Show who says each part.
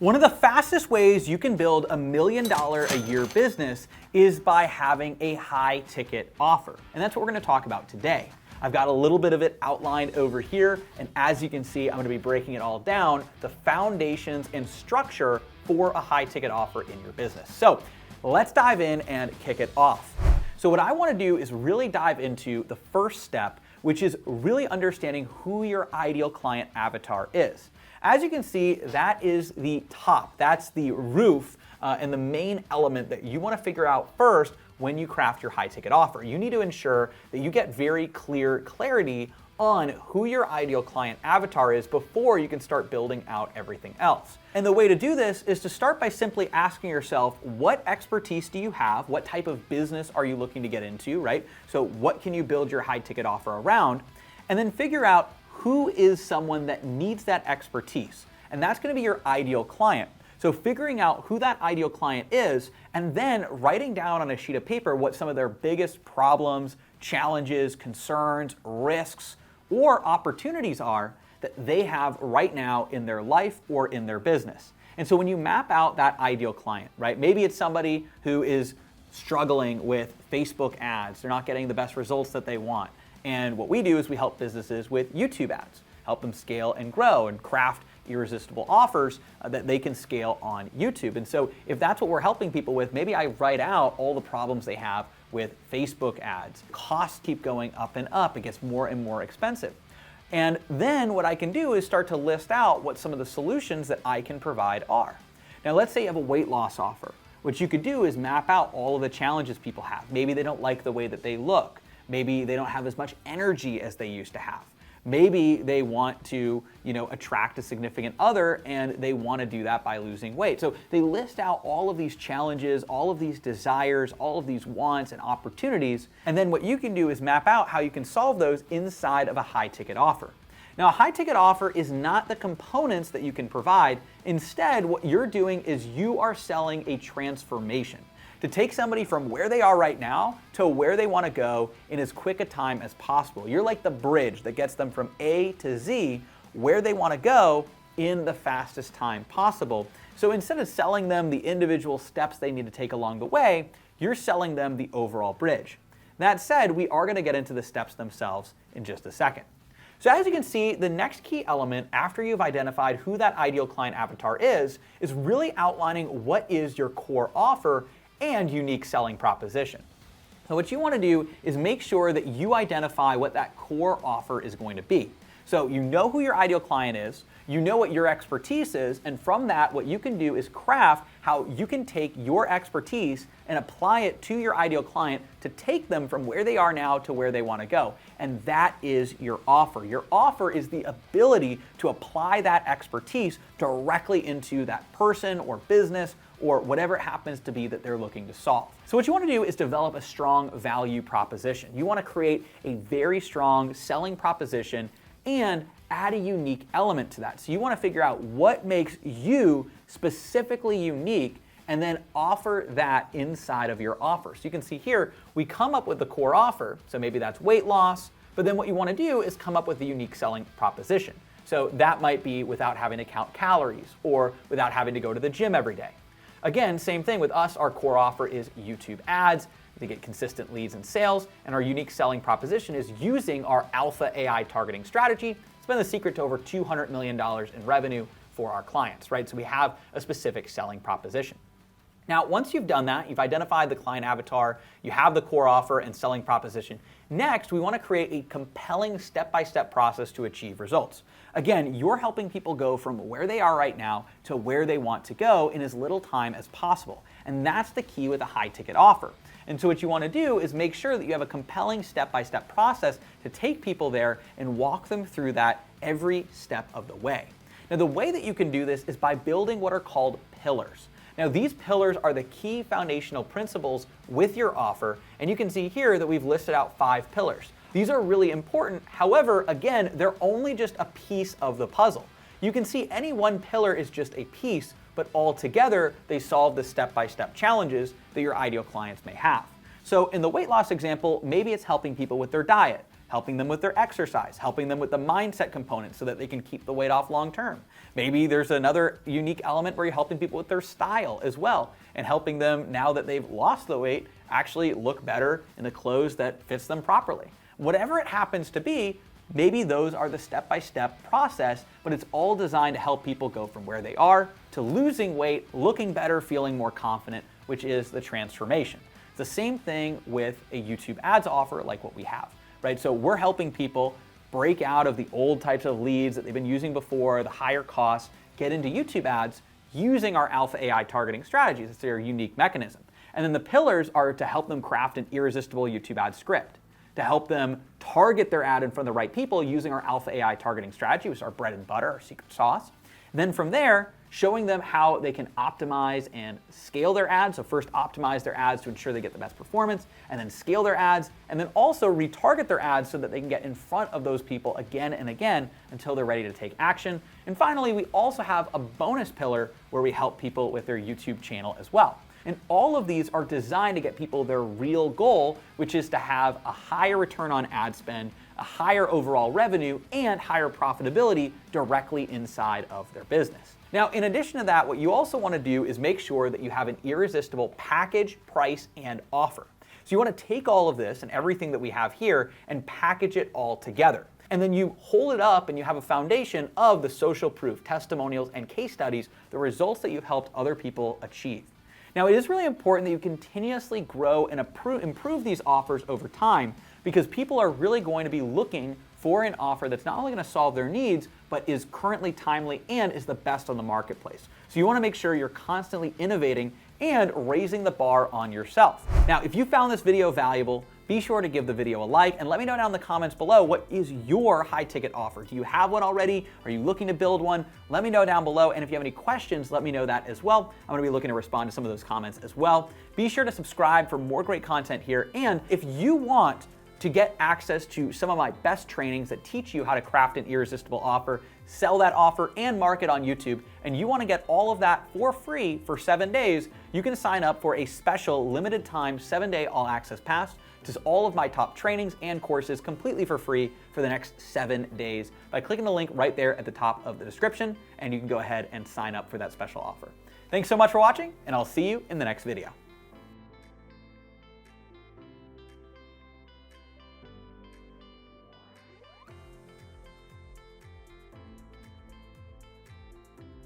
Speaker 1: One of the fastest ways you can build $1 million a year business is by having a high ticket offer. And that's what we're going to talk about today. I've got a little bit of it outlined over here, and as you can see, I'm going to be breaking it all down, the foundations and structure for a high ticket offer in your business. So let's dive in and kick it off. So what I want to do is really dive into the first step, which is really understanding who your ideal client avatar is. As you can see, that is the top, that's the roof, and the main element that you want to figure out first when you craft your high ticket offer. You need to ensure that you get very clear clarity on who your ideal client avatar is before you can start building out everything else. And the way to do this is to start by simply asking yourself, what expertise do you have? What type of business are you looking to get into, right? So what can you build your high ticket offer around? And then figure out who is someone that needs that expertise. And that's going to be your ideal client. So figuring out who that ideal client is, and then writing down on a sheet of paper what some of their biggest problems, challenges, concerns, risks, or opportunities are that they have right now in their life or in their business. And so when you map out that ideal client, right, maybe it's somebody who is struggling with Facebook ads. They're not getting the best results that they want. And what we do is we help businesses with YouTube ads, help them scale and grow and craft irresistible offers that they can scale on YouTube. And so if that's what we're helping people with, maybe I write out all the problems they have with Facebook ads. Costs keep going up and up. It gets more and more expensive. And then what I can do is start to list out what some of the solutions that I can provide are. Now let's say you have a weight loss offer. What you could do is map out all of the challenges people have. Maybe they don't like the way that they look. Maybe they don't have as much energy as they used to have. Maybe they want to, attract a significant other and they want to do that by losing weight. So they list out all of these challenges, all of these desires, all of these wants and opportunities. And then what you can do is map out how you can solve those inside of a high ticket offer. Now, a high ticket offer is not the components that you can provide. Instead, what you're doing is you are selling a transformation to take somebody from where they are right now to where they want to go in as quick a time as possible. You're like the bridge that gets them from A to Z, where they want to go in the fastest time possible. So instead of selling them the individual steps they need to take along the way, you're selling them the overall bridge. That said, we are going to get into the steps themselves in just a second. So as you can see, the next key element after you've identified who that ideal client avatar is really outlining what is your core offer and unique selling proposition. So what you want to do is make sure that you identify what that core offer is going to be. So you know who your ideal client is, you know what your expertise is, and from that what you can do is craft how you can take your expertise and apply it to your ideal client to take them from where they are now to where they want to go. And that is your offer. Your offer is the ability to apply that expertise directly into that person or business or whatever it happens to be that they're looking to solve. So what you want to do is develop a strong value proposition. You want to create a very strong selling proposition and add a unique element to that. So you want to figure out what makes you specifically unique and then offer that inside of your offer. So you can see here, we come up with the core offer. So maybe that's weight loss, but then what you want to do is come up with a unique selling proposition. So that might be without having to count calories or without having to go to the gym every day. Again, same thing with us, our core offer is YouTube ads to get consistent leads and sales, and our unique selling proposition is using our Alpha AI targeting strategy. It's been the secret to over $200 million in revenue for our clients, right? So we have a specific selling proposition. Now, once you've done that, you've identified the client avatar, you have the core offer and selling proposition. Next, we want to create a compelling step-by-step process to achieve results. Again, you're helping people go from where they are right now to where they want to go in as little time as possible. And that's the key with a high-ticket offer. And so what you want to do is make sure that you have a compelling step-by-step process to take people there and walk them through that every step of the way. Now, the way that you can do this is by building what are called pillars. Now, these pillars are the key foundational principles with your offer, and you can see here that we've listed out 5 pillars. These are really important. However, again, they're only just a piece of the puzzle. You can see any one pillar is just a piece, but all together, they solve the step-by-step challenges that your ideal clients may have. So in the weight loss example, maybe it's helping people with their diet, helping them with their exercise, helping them with the mindset component so that they can keep the weight off long term. Maybe there's another unique element where you're helping people with their style as well, and helping them, now that they've lost the weight, actually look better in the clothes that fits them properly. Whatever it happens to be, maybe those are the step-by-step process, but it's all designed to help people go from where they are to losing weight, looking better, feeling more confident, which is the transformation. It's the same thing with a YouTube ads offer like what we have, right? So we're helping people break out of the old types of leads that they've been using before, the higher costs, get into YouTube ads using our Alpha AI targeting strategies. It's their unique mechanism. And then the pillars are to help them craft an irresistible YouTube ad script, to help them target their ad in front of the right people using our Alpha AI targeting strategy, which is our bread and butter, our secret sauce. And then from there, showing them how they can optimize and scale their ads. So first optimize their ads to ensure they get the best performance, and then scale their ads, and then also retarget their ads so that they can get in front of those people again and again until they're ready to take action. And finally, we also have a bonus pillar where we help people with their YouTube channel as well. And all of these are designed to get people their real goal, which is to have a higher return on ad spend, a higher overall revenue, and higher profitability directly inside of their business. Now, in addition to that, what you also want to do is make sure that you have an irresistible package, price, and offer. So you want to take all of this and everything that we have here and package it all together. And then you hold it up and you have a foundation of the social proof, testimonials, and case studies, the results that you've helped other people achieve. Now, it is really important that you continuously grow and improve these offers over time, because people are really going to be looking for an offer that's not only going to solve their needs, but is currently timely and is the best on the marketplace. So you want to make sure you're constantly innovating and raising the bar on yourself. Now, if you found this video valuable, be sure to give the video a like and let me know down in the comments below, what is your high ticket offer? Do you have one already? Are you looking to build one? Let me know down below, and if you have any questions, let me know that as well. I'm gonna be looking to respond to some of those comments as well. Be sure to subscribe for more great content here, and if you want to get access to some of my best trainings that teach you how to craft an irresistible offer, sell that offer, and market on YouTube, and you want to get all of that for free for 7 days, you can sign up for a special limited time 7-day all access pass to all of my top trainings and courses completely for free for the next 7 days by clicking the link right there at the top of the description, and you can go ahead and sign up for that special offer. Thanks so much for watching, and I'll see you in the next video.